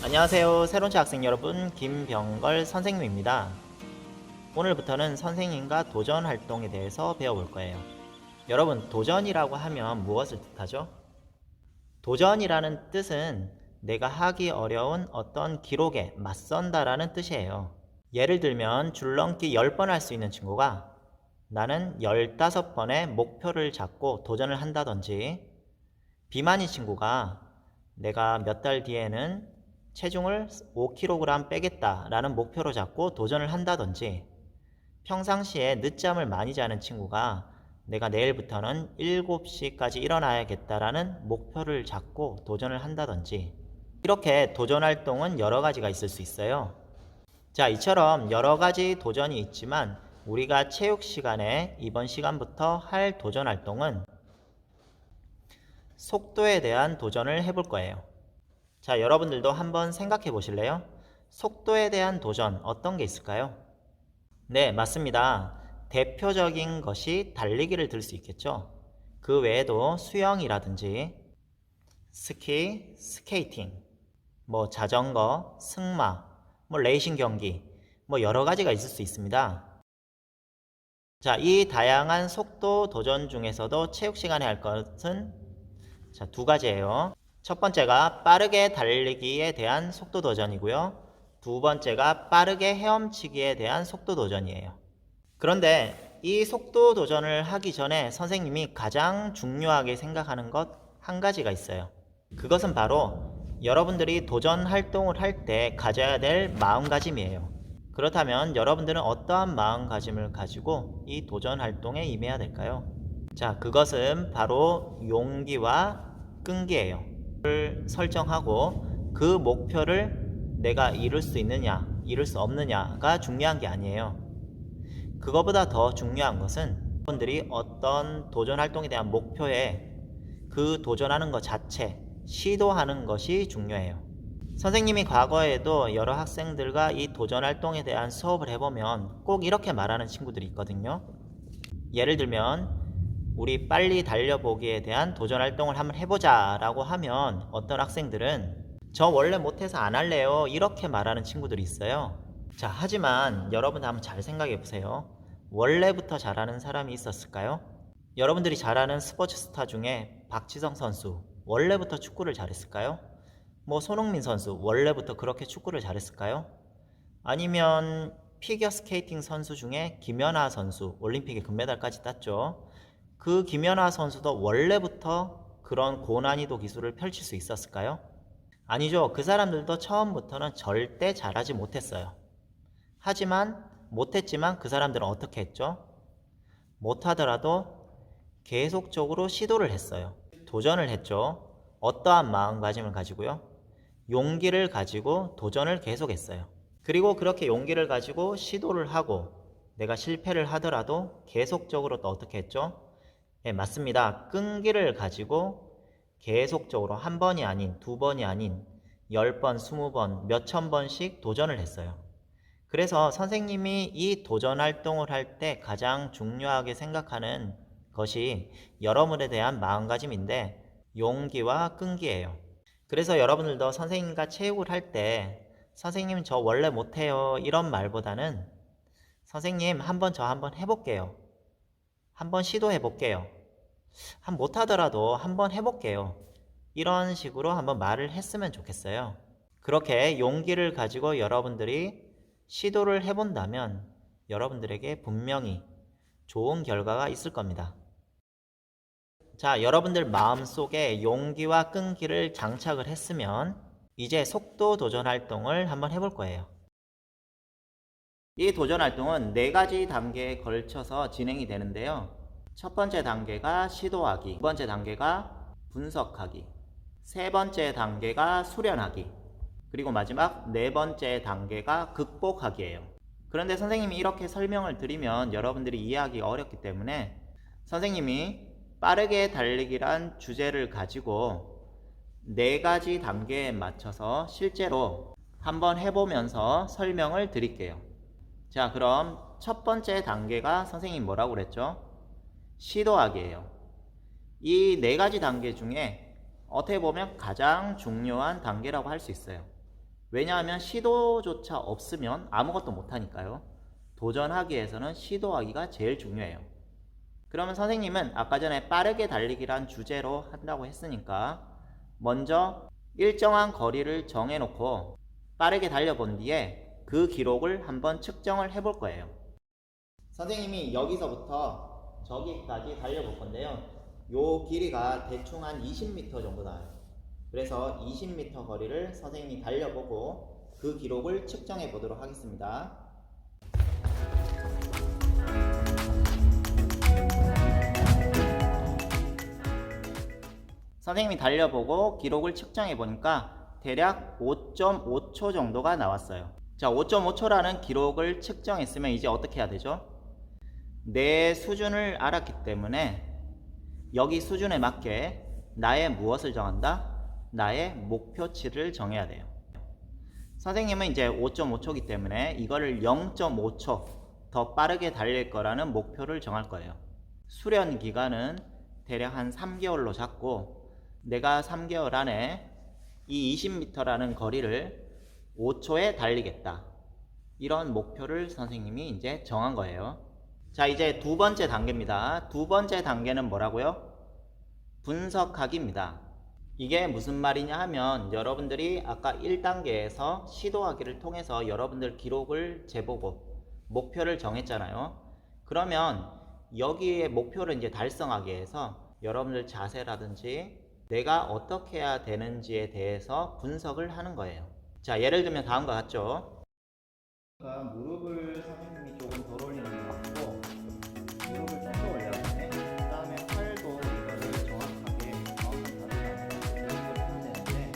안녕하세요. 새로운 학생 여러분, 김병걸 선생님입니다. 오늘부터는 선생님과 도전 활동에 대해서 배워볼 거예요. 여러분, 도전이라고 하면 무엇을 뜻하죠? 도전이라는 뜻은 내가 하기 어려운 어떤 기록에 맞선다라는 뜻이에요. 예를 들면 줄넘기 10번 할 수 있는 친구가 나는 15번의 목표를 잡고 도전을 한다든지, 비만인 친구가 내가 몇 달 뒤에는 체중을 5kg 빼겠다라는 목표로 잡고 도전을 한다든지, 평상시에 늦잠을 많이 자는 친구가 내가 내일부터는 7시까지 일어나야겠다라는 목표를 잡고 도전을 한다든지, 이렇게 도전 활동은 여러 가지가 있을 수 있어요. 자, 이처럼 여러 가지 도전이 있지만 우리가 체육 시간에 이번 시간부터 할 도전 활동은 속도에 대한 도전을 해볼 거예요. 자, 여러분들도 한번 생각해 보실래요? 속도에 대한 도전 어떤 게 있을까요? 네, 맞습니다. 대표적인 것이 달리기를 들 수 있겠죠. 그 외에도 수영이라든지 스키, 스케이팅, 자전거, 승마, 레이싱 경기, 여러 가지가 있을 수 있습니다. 자, 이 다양한 속도 도전 중에서도 체육 시간에 할 것은 두 가지예요. 첫 번째가 빠르게 달리기에 대한 속도 도전이고요. 두 번째가 빠르게 헤엄치기에 대한 속도 도전이에요. 그런데 이 속도 도전을 하기 전에 선생님이 가장 중요하게 생각하는 것 한 가지가 있어요. 그것은 바로 여러분들이 도전 활동을 할 때 가져야 될 마음가짐이에요. 그렇다면 여러분들은 어떠한 마음가짐을 가지고 이 도전 활동에 임해야 될까요? 자, 그것은 바로 용기와 끈기예요. 설정하고 그 목표를 내가 이룰 수 있느냐, 이룰 수 없느냐가 중요한 게 아니에요. 그거보다 더 중요한 것은 여러분들이 어떤 도전 활동에 대한 목표에 그 도전하는 것 자체, 시도하는 것이 중요해요. 선생님이 과거에도 여러 학생들과 이 도전 활동에 대한 수업을 해보면 꼭 이렇게 말하는 친구들이 있거든요. 예를 들면 우리 빨리 달려보기에 대한 도전 활동을 한번 해보자 라고 하면 어떤 학생들은 저 원래 못해서 안 할래요 이렇게 말하는 친구들이 있어요. 자, 하지만 여러분 한번 잘 생각해 보세요. 원래부터 잘하는 사람이 있었을까요? 여러분들이 잘 아는 스포츠 스타 중에 박지성 선수 원래부터 축구를 잘했을까요? 손흥민 선수 원래부터 그렇게 축구를 잘했을까요? 아니면 피겨 스케이팅 선수 중에 김연아 선수 올림픽에 금메달까지 땄죠. 그 김연아 선수도 원래부터 그런 고난이도 기술을 펼칠 수 있었을까요? 아니죠. 그 사람들도 처음부터는 절대 잘하지 못했어요. 하지만 못했지만 그 사람들은 어떻게 했죠? 못하더라도 계속적으로 시도를 했어요. 도전을 했죠. 어떠한 마음가짐을 가지고요? 용기를 가지고 도전을 계속했어요. 그리고 그렇게 용기를 가지고 시도를 하고 내가 실패를 하더라도 계속적으로 또 어떻게 했죠? 네, 맞습니다. 끈기를 가지고 계속적으로 한 번이 아닌 두 번이 아닌 10번, 20번, 몇천 번씩 도전을 했어요. 그래서 선생님이 이 도전 활동을 할 때 가장 중요하게 생각하는 것이 여러분에 대한 마음가짐인데 용기와 끈기예요. 그래서 여러분들도 선생님과 체육을 할 때 선생님 저 원래 못해요 이런 말보다는 선생님 저 한번 해볼게요. 한번 시도해 볼게요. 못하더라도 한번 해볼게요. 이런 식으로 한번 말을 했으면 좋겠어요. 그렇게 용기를 가지고 여러분들이 시도를 해본다면 여러분들에게 분명히 좋은 결과가 있을 겁니다. 자, 여러분들 마음속에 용기와 끈기를 장착을 했으면 이제 속도 도전 활동을 한번 해볼 거예요. 이 도전 활동은 4가지 단계에 걸쳐서 진행이 되는데요. 첫 번째 단계가 시도하기, 두 번째 단계가 분석하기, 세 번째 단계가 수련하기, 그리고 마지막 네 번째 단계가 극복하기예요. 그런데 선생님이 이렇게 설명을 드리면 여러분들이 이해하기가 어렵기 때문에 선생님이 빠르게 달리기란 주제를 가지고 4가지 단계에 맞춰서 실제로 한번 해보면서 설명을 드릴게요. 자, 그럼 첫 번째 단계가 선생님이 뭐라고 그랬죠? 시도하기예요. 이 4가지 단계 중에 어떻게 보면 가장 중요한 단계라고 할 수 있어요. 왜냐하면 시도조차 없으면 아무것도 못하니까요. 도전하기 위해서는 시도하기가 제일 중요해요. 그러면 선생님은 아까 전에 빠르게 달리기란 주제로 한다고 했으니까 먼저 일정한 거리를 정해놓고 빠르게 달려본 뒤에 그 기록을 한번 측정을 해볼 거예요. 선생님이 여기서부터 저기까지 달려볼 건데요. 요 길이가 대충 한 20m 정도 나와요. 그래서 20m 거리를 선생님이 달려보고 그 기록을 측정해 보도록 하겠습니다. 선생님이 달려보고 기록을 측정해 보니까 대략 5.5초 정도가 나왔어요. 자, 5.5초라는 기록을 측정했으면 이제 어떻게 해야 되죠? 내 수준을 알았기 때문에 여기 수준에 맞게 나의 무엇을 정한다? 나의 목표치를 정해야 돼요. 선생님은 이제 5.5초이기 때문에 이거를 0.5초 더 빠르게 달릴 거라는 목표를 정할 거예요. 수련 기간은 대략 한 3개월로 잡고 내가 3개월 안에 이 20m라는 거리를 5초에 달리겠다. 이런 목표를 선생님이 이제 정한 거예요. 자, 이제 두 번째 단계입니다. 두 번째 단계는 뭐라고요? 분석하기입니다. 이게 무슨 말이냐 하면 여러분들이 아까 1단계에서 시도하기를 통해서 여러분들 기록을 재보고 목표를 정했잖아요. 그러면 여기에 목표를 이제 달성하기 위해서 여러분들 자세라든지 내가 어떻게 해야 되는지에 대해서 분석을 하는 거예요. 자, 예를 들면 다음과 같죠? 무릎을 선생님이 조금 덜 올리는 것 같고 무릎을 좀 더 올려야 되네. 그 다음에 팔도 이거를 정확하게 가운데 가져가면 해야 되는데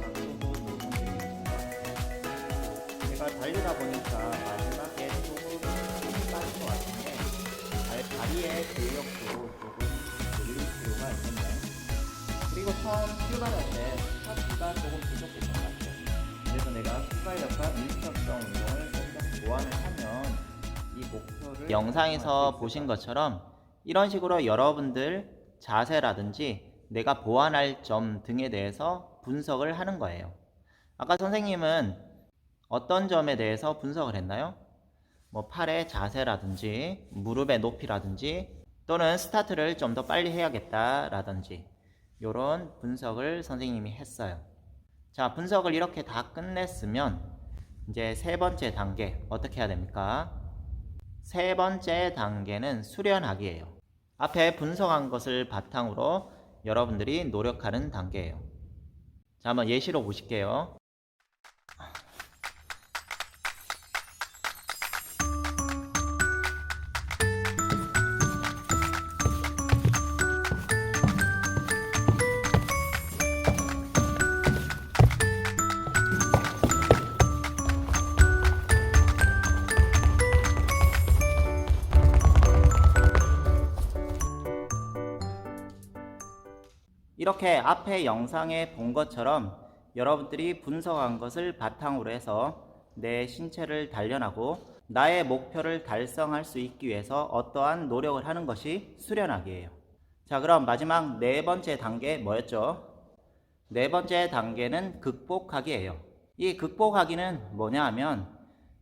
각도도 조정되겠습니다. 제가 달리다 보니까 마지막에 조금 힘이 빠진 것 같은데 다리의 근력도 조금 늘릴 필요가 있겠네요. 그리고 처음 출발할 때 하체가 조금 부족했던 것 같아요. 그래서 내가 순발력과 밀착성 운동을 좀 더 보완을 하면 이 목표를 영상에서 보신 것처럼 이런 식으로 여러분들 자세라든지 내가 보완할 점 등에 대해서 분석을 하는 거예요. 아까 선생님은 어떤 점에 대해서 분석을 했나요? 뭐 팔의 자세라든지 무릎의 높이라든지 또는 스타트를 좀 더 빨리 해야겠다라든지 이런 분석을 선생님이 했어요. 자, 분석을 이렇게 다 끝냈으면 이제 세 번째 단계 어떻게 해야 됩니까? 세 번째 단계는 수련하기예요. 앞에 분석한 것을 바탕으로 여러분들이 노력하는 단계예요. 자, 한번 예시로 보실게요. 이렇게 앞에 영상에 본 것처럼 여러분들이 분석한 것을 바탕으로 해서 내 신체를 단련하고 나의 목표를 달성할 수 있기 위해서 어떠한 노력을 하는 것이 수련하기예요. 자, 그럼 마지막 네 번째 단계 뭐였죠? 네 번째 단계는 극복하기예요. 이 극복하기는 뭐냐 하면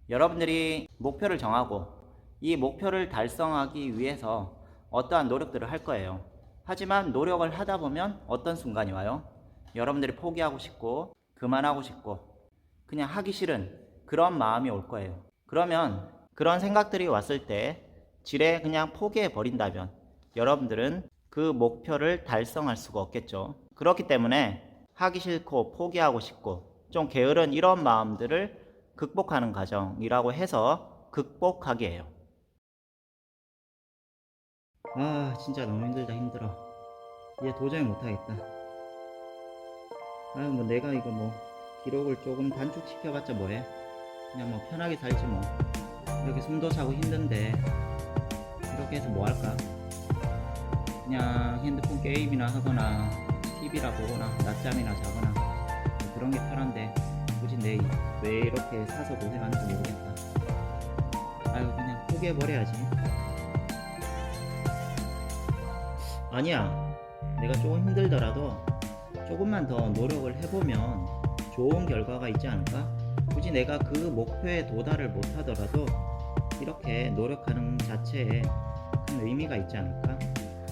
여러분들이 목표를 정하고 이 목표를 달성하기 위해서 어떠한 노력들을 할 거예요. 하지만 노력을 하다 보면 어떤 순간이 와요? 여러분들이 포기하고 싶고 그만하고 싶고 그냥 하기 싫은 그런 마음이 올 거예요. 그러면 그런 생각들이 왔을 때 지레 그냥 포기해 버린다면 여러분들은 그 목표를 달성할 수가 없겠죠. 그렇기 때문에 하기 싫고 포기하고 싶고 좀 게으른 이런 마음들을 극복하는 과정이라고 해서 극복하기예요. 아, 진짜 너무 힘들어. 이제 도저히 못하겠다. 아유, 뭐 내가 이거 뭐 기록을 조금 단축시켜봤자 뭐해. 그냥 뭐 편하게 살지 뭐. 이렇게 숨도 차고 힘든데 이렇게 해서 뭐 할까? 그냥 핸드폰 게임이나 하거나 TV나 보거나 낮잠이나 자거나 뭐 그런 게 편한데 굳이 왜 이렇게 사서 고생하는지 모르겠다. 아유, 그냥 포기해버려야지. 아니야, 내가 조금 힘들더라도 조금만 더 노력을 해보면 좋은 결과가 있지 않을까? 굳이 내가 그 목표에 도달을 못하더라도 이렇게 노력하는 자체에 큰 의미가 있지 않을까?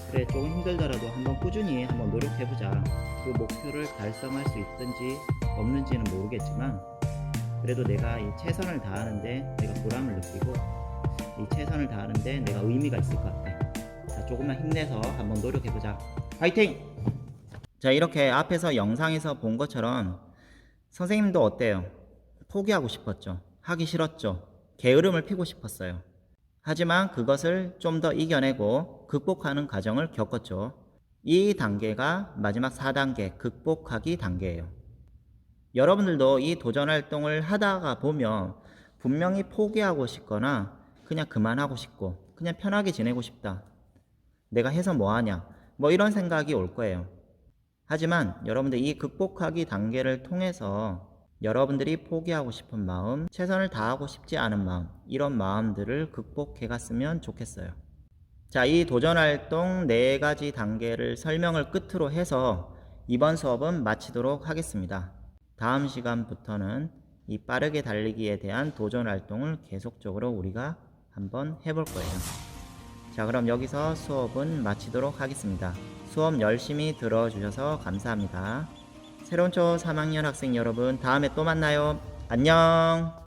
그래, 조금 힘들더라도 한번 꾸준히 한번 노력해보자. 그 목표를 달성할 수 있든지 없는지는 모르겠지만 그래도 내가 이 최선을 다하는데 내가 보람을 느끼고 이 최선을 다하는데 내가 의미가 있을 것 같아. 자, 조금만 힘내서 한번 노력해보자. 화이팅! 자, 이렇게 앞에서 영상에서 본 것처럼 선생님도 어때요? 포기하고 싶었죠. 하기 싫었죠. 게으름을 피고 싶었어요. 하지만 그것을 좀 더 이겨내고 극복하는 과정을 겪었죠. 이 단계가 마지막 4단계 극복하기 단계예요. 여러분들도 이 도전 활동을 하다가 보면 분명히 포기하고 싶거나 그냥 그만하고 싶고 그냥 편하게 지내고 싶다. 내가 해서 뭐하냐. 뭐 이런 생각이 올 거예요. 하지만 여러분들 이 극복하기 단계를 통해서 여러분들이 포기하고 싶은 마음, 최선을 다하고 싶지 않은 마음, 이런 마음들을 극복해 갔으면 좋겠어요. 자, 이 도전활동 4가지 단계를 설명을 끝으로 해서 이번 수업은 마치도록 하겠습니다. 다음 시간부터는 이 빠르게 달리기에 대한 도전활동을 계속적으로 우리가 한번 해볼 거예요. 자, 그럼 여기서 수업은 마치도록 하겠습니다. 수업 열심히 들어주셔서 감사합니다. 새로운 초 3학년 학생 여러분, 다음에 또 만나요. 안녕.